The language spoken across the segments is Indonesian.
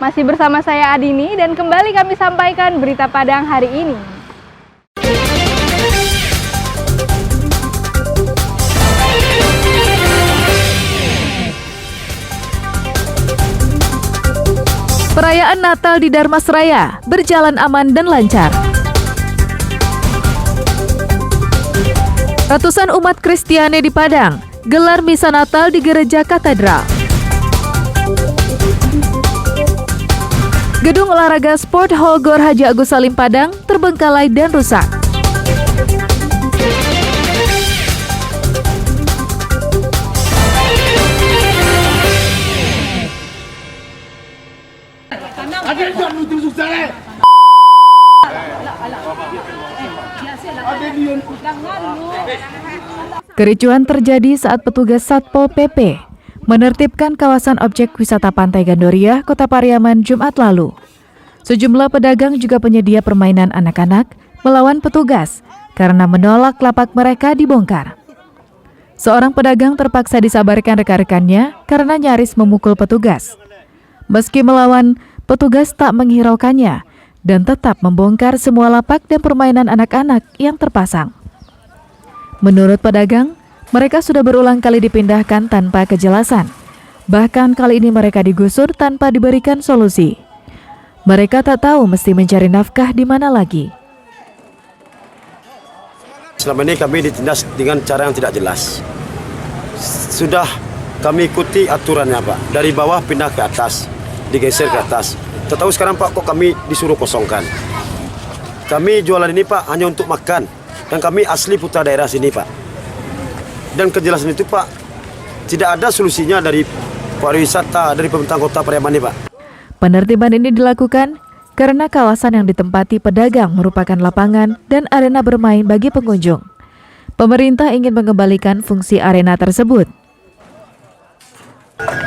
Masih bersama saya Adini dan kembali kami sampaikan berita Padang hari ini. Perayaan Natal di Dharmasraya berjalan aman dan lancar. Ratusan umat Kristiani di Padang gelar misa Natal di Gereja Katedral. Gedung olahraga Sport Hall Gor Haji Agus Salim Padang terbengkalai dan rusak. Kericuhan terjadi saat petugas Satpol PP menertibkan kawasan objek wisata Pantai Gandoria, Kota Pariaman, Jumat lalu. Sejumlah pedagang juga penyedia permainan anak-anak melawan petugas karena menolak lapak mereka dibongkar. Seorang pedagang terpaksa disabarkan rekan-rekannya karena nyaris memukul petugas. Meski melawan, petugas tak menghiraukannya dan tetap membongkar semua lapak dan permainan anak-anak yang terpasang. Menurut pedagang, mereka sudah berulang kali dipindahkan tanpa kejelasan. Bahkan kali ini mereka digusur tanpa diberikan solusi. Mereka tak tahu mesti mencari nafkah di mana lagi. Selama ini kami ditindas dengan cara yang tidak jelas. Sudah kami ikuti aturannya, Pak. Dari bawah pindah ke atas, digeser ke atas. Tak tahu sekarang, Pak, kok kami disuruh kosongkan. Kami jualan ini, Pak, hanya untuk makan. Dan kami asli putra daerah sini, Pak. Dan kejelasan itu, Pak, tidak ada solusinya dari pariwisata, dari pemerintah Kota Pariaman ini, Pak. Penertiban ini dilakukan karena kawasan yang ditempati pedagang merupakan lapangan dan arena bermain bagi pengunjung. Pemerintah ingin mengembalikan fungsi arena tersebut.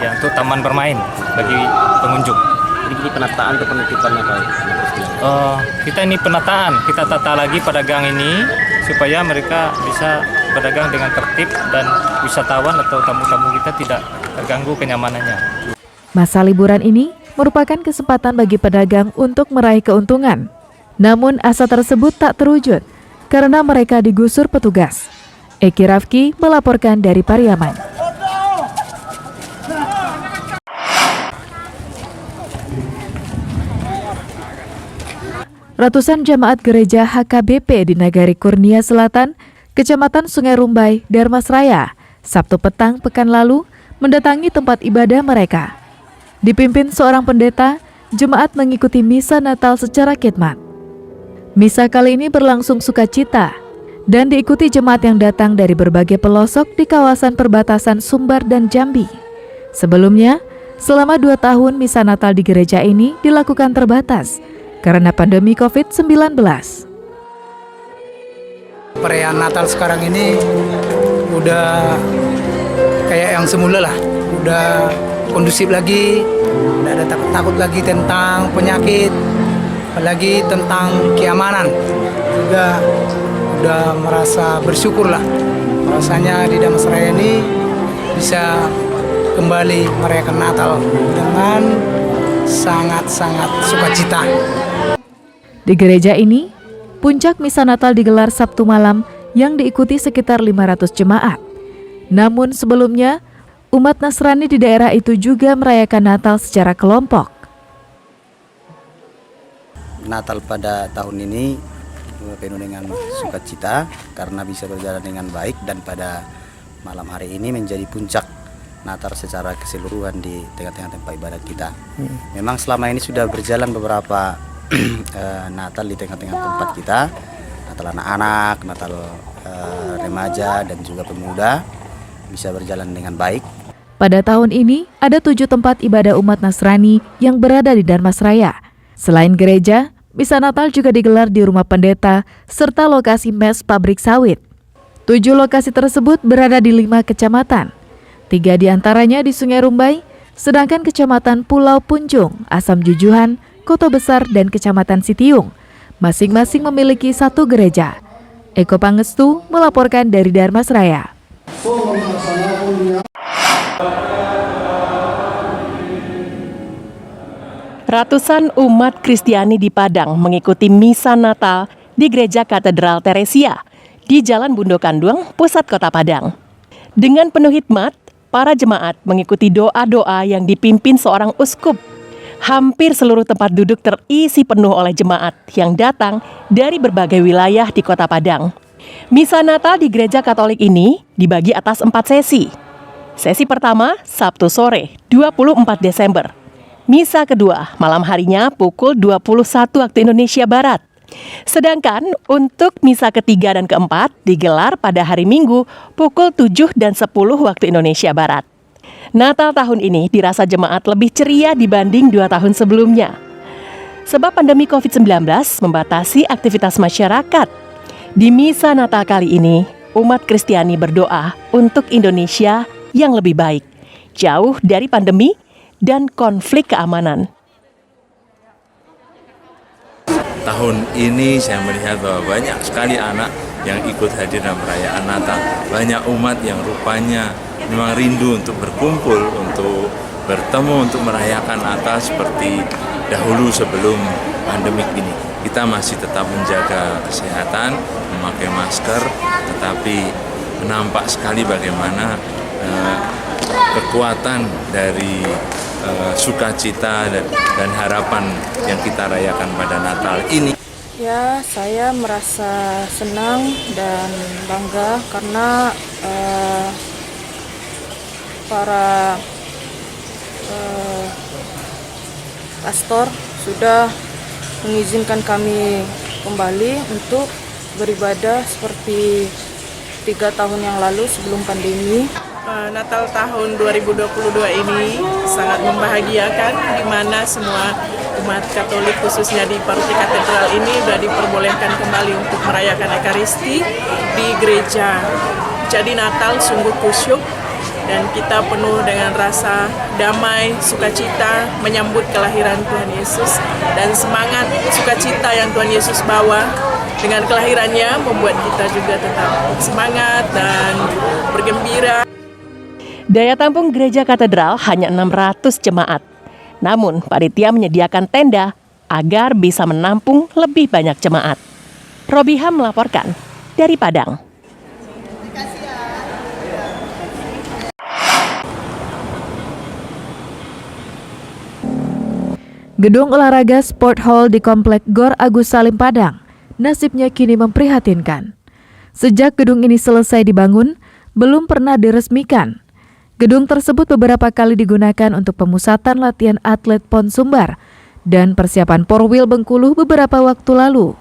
Ya, untuk taman bermain bagi pengunjung. Ini penataan atau penertiban apa? Kita ini penataan, kita tata lagi pedagang ini supaya mereka bisa berdagang dengan tertib dan wisatawan atau tamu-tamu kita tidak terganggu kenyamanannya. Masa liburan ini merupakan kesempatan bagi pedagang untuk meraih keuntungan. Namun asa tersebut tak terwujud karena mereka digusur petugas. Eki Rafki melaporkan dari Pariaman. Ratusan jemaat gereja HKBP di Nagari Kurnia Selatan, Kecamatan Sungai Rumbai, Dharmasraya, Sabtu petang pekan lalu mendatangi tempat ibadah mereka. Dipimpin seorang pendeta, jemaat mengikuti misa Natal secara khidmat. Misa kali ini berlangsung sukacita dan diikuti jemaat yang datang dari berbagai pelosok di kawasan perbatasan Sumbar dan Jambi. Sebelumnya, selama 2 tahun misa Natal di gereja ini dilakukan terbatas karena pandemi COVID-19. Perayaan Natal sekarang ini udah kayak yang semula lah, udah kondusif lagi, udah ada takut lagi tentang penyakit, apalagi tentang keamanan. Juga udah merasa bersyukur lah, rasanya di Dharmasraya ini bisa kembali merayakan Natal dengan sangat-sangat sukacita. Di gereja ini, puncak misa Natal digelar Sabtu malam yang diikuti sekitar 500 jemaat. Namun sebelumnya, umat Nasrani di daerah itu juga merayakan Natal secara kelompok. Natal pada tahun ini penuh dengan sukacita karena bisa berjalan dengan baik dan pada malam hari ini menjadi puncak Natal secara keseluruhan di tengah-tengah tempat ibadat kita. Memang selama ini sudah berjalan beberapa Natal di tengah-tengah tempat kita, Natal anak-anak, Natal remaja dan juga pemuda bisa berjalan dengan baik. Pada tahun ini ada 7 tempat ibadah umat Nasrani yang berada di Dharmasraya. Selain gereja, misa Natal juga digelar di rumah pendeta serta lokasi mes pabrik sawit. 7 lokasi tersebut berada di 5 kecamatan. 3 diantaranya di Sungai Rumbai, sedangkan kecamatan Pulau Punjung, Asam Jujuhan, Kota Besar, dan Kecamatan Sitiung masing-masing memiliki 1 gereja. Eko Pangestu melaporkan dari Dharmasraya. Ratusan umat Kristiani di Padang mengikuti misa Natal di Gereja Katedral Teresia di Jalan Bundo Kanduang, pusat kota Padang. Dengan penuh hikmat, para jemaat mengikuti doa-doa yang dipimpin seorang uskup. Hampir seluruh tempat duduk terisi penuh oleh jemaat yang datang dari berbagai wilayah di kota Padang. Misa Natal di Gereja Katolik ini dibagi atas 4 sesi. Sesi pertama, Sabtu sore, 24 Desember. Misa kedua, malam harinya pukul 21 waktu Indonesia Barat. Sedangkan untuk misa ketiga dan keempat digelar pada hari Minggu pukul 7 dan 10 waktu Indonesia Barat. Natal tahun ini dirasa jemaat lebih ceria dibanding 2 tahun sebelumnya. Sebab pandemi COVID-19 membatasi aktivitas masyarakat. Di misa Natal kali ini, umat Kristiani berdoa untuk Indonesia yang lebih baik, jauh dari pandemi dan konflik keamanan. Tahun ini saya melihat bahwa banyak sekali anak yang ikut hadir dalam perayaan Natal. Banyak umat yang rupanya memang rindu untuk berkumpul, untuk bertemu, untuk merayakan Natal seperti dahulu sebelum pandemik ini. Kita masih tetap menjaga kesehatan, memakai masker, tetapi nampak sekali bagaimana kekuatan dari sukacita dan harapan yang kita rayakan pada Natal ini. Ya, saya merasa senang dan bangga karena para pastor sudah mengizinkan kami kembali untuk beribadah seperti 3 tahun yang lalu sebelum pandemi. Natal tahun 2022 ini sangat membahagiakan, di mana semua umat Katolik khususnya di Paroki Katedral ini sudah diperbolehkan kembali untuk merayakan Ekaristi di gereja. Jadi Natal sungguh kusyuk dan kita penuh dengan rasa damai, sukacita menyambut kelahiran Tuhan Yesus, dan semangat sukacita yang Tuhan Yesus bawa dengan kelahirannya membuat kita juga tetap semangat dan bergembira. Daya tampung Gereja Katedral hanya 600 jemaat. Namun, panitia menyediakan tenda agar bisa menampung lebih banyak jemaat. Robiham melaporkan dari Padang. Gedung olahraga Sport Hall di Komplek Gor Agus Salim Padang nasibnya kini memprihatinkan. Sejak gedung ini selesai dibangun, belum pernah diresmikan. Gedung tersebut beberapa kali digunakan untuk pemusatan latihan atlet PON Sumbar dan persiapan Porwil Bengkulu beberapa waktu lalu.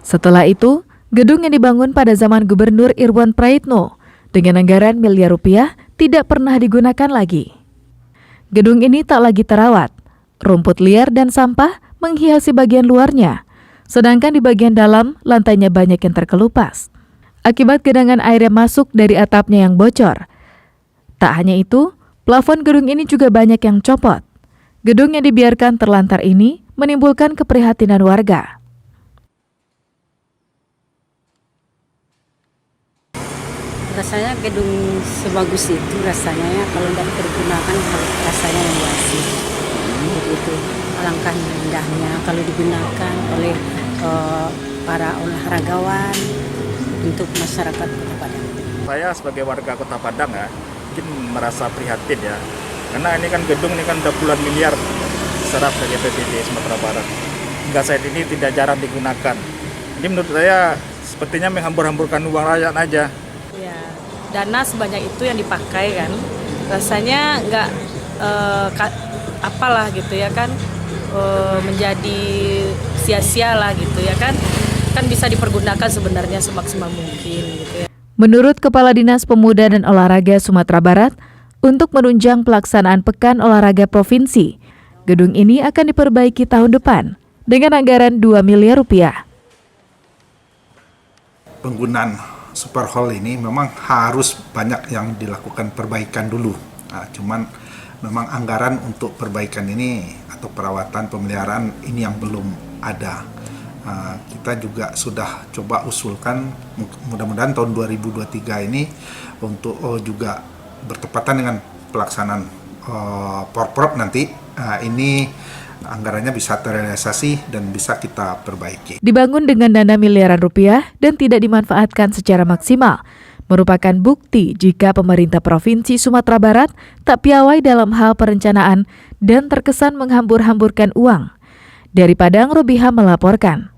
Setelah itu, gedung yang dibangun pada zaman Gubernur Irwan Praitno dengan anggaran miliar rupiah tidak pernah digunakan lagi. Gedung ini tak lagi terawat. Rumput liar dan sampah menghiasi bagian luarnya, sedangkan di bagian dalam lantainya banyak yang terkelupas. Akibat genangan air yang masuk dari atapnya yang bocor. Tak hanya itu, plafon gedung ini juga banyak yang copot. Gedung yang dibiarkan terlantar ini menimbulkan keprihatinan warga. Rasanya gedung sebagus itu rasanya ya, kalau tidak dipergunakan rasanya yang wasi. Begitu, alangkah indahnya kalau digunakan oleh para olahragawan untuk masyarakat Kota Padang. Saya sebagai warga Kota Padang ya, mungkin merasa prihatin ya, karena ini kan gedung ini kan udah puluhan miliar serap dari APBD Sumatera Barat. Hingga saat ini tidak jarang digunakan. Jadi menurut saya sepertinya menghambur-hamburkan uang rakyat aja. Ya, dana sebanyak itu yang dipakai kan, rasanya nggak apalah gitu ya kan, menjadi sia-sia lah gitu ya kan bisa dipergunakan sebenarnya semaksimal mungkin gitu ya. Menurut Kepala Dinas Pemuda dan Olahraga Sumatera Barat, untuk menunjang pelaksanaan Pekan Olahraga Provinsi, gedung ini akan diperbaiki tahun depan dengan anggaran 2 miliar rupiah. Penggunaan Super Hall ini memang harus banyak yang dilakukan perbaikan dulu. Cuman memang anggaran untuk perbaikan ini atau perawatan pemeliharaan ini yang belum ada. Kita juga sudah coba usulkan, mudah-mudahan tahun 2023 ini untuk juga bertepatan dengan pelaksanaan Porprov nanti, ini anggarannya bisa terrealisasi dan bisa kita perbaiki. Dibangun dengan dana miliaran rupiah dan tidak dimanfaatkan secara maksimal, merupakan bukti jika pemerintah Provinsi Sumatera Barat tak piawai dalam hal perencanaan dan terkesan menghambur-hamburkan uang. Dari Padang, Robiha melaporkan.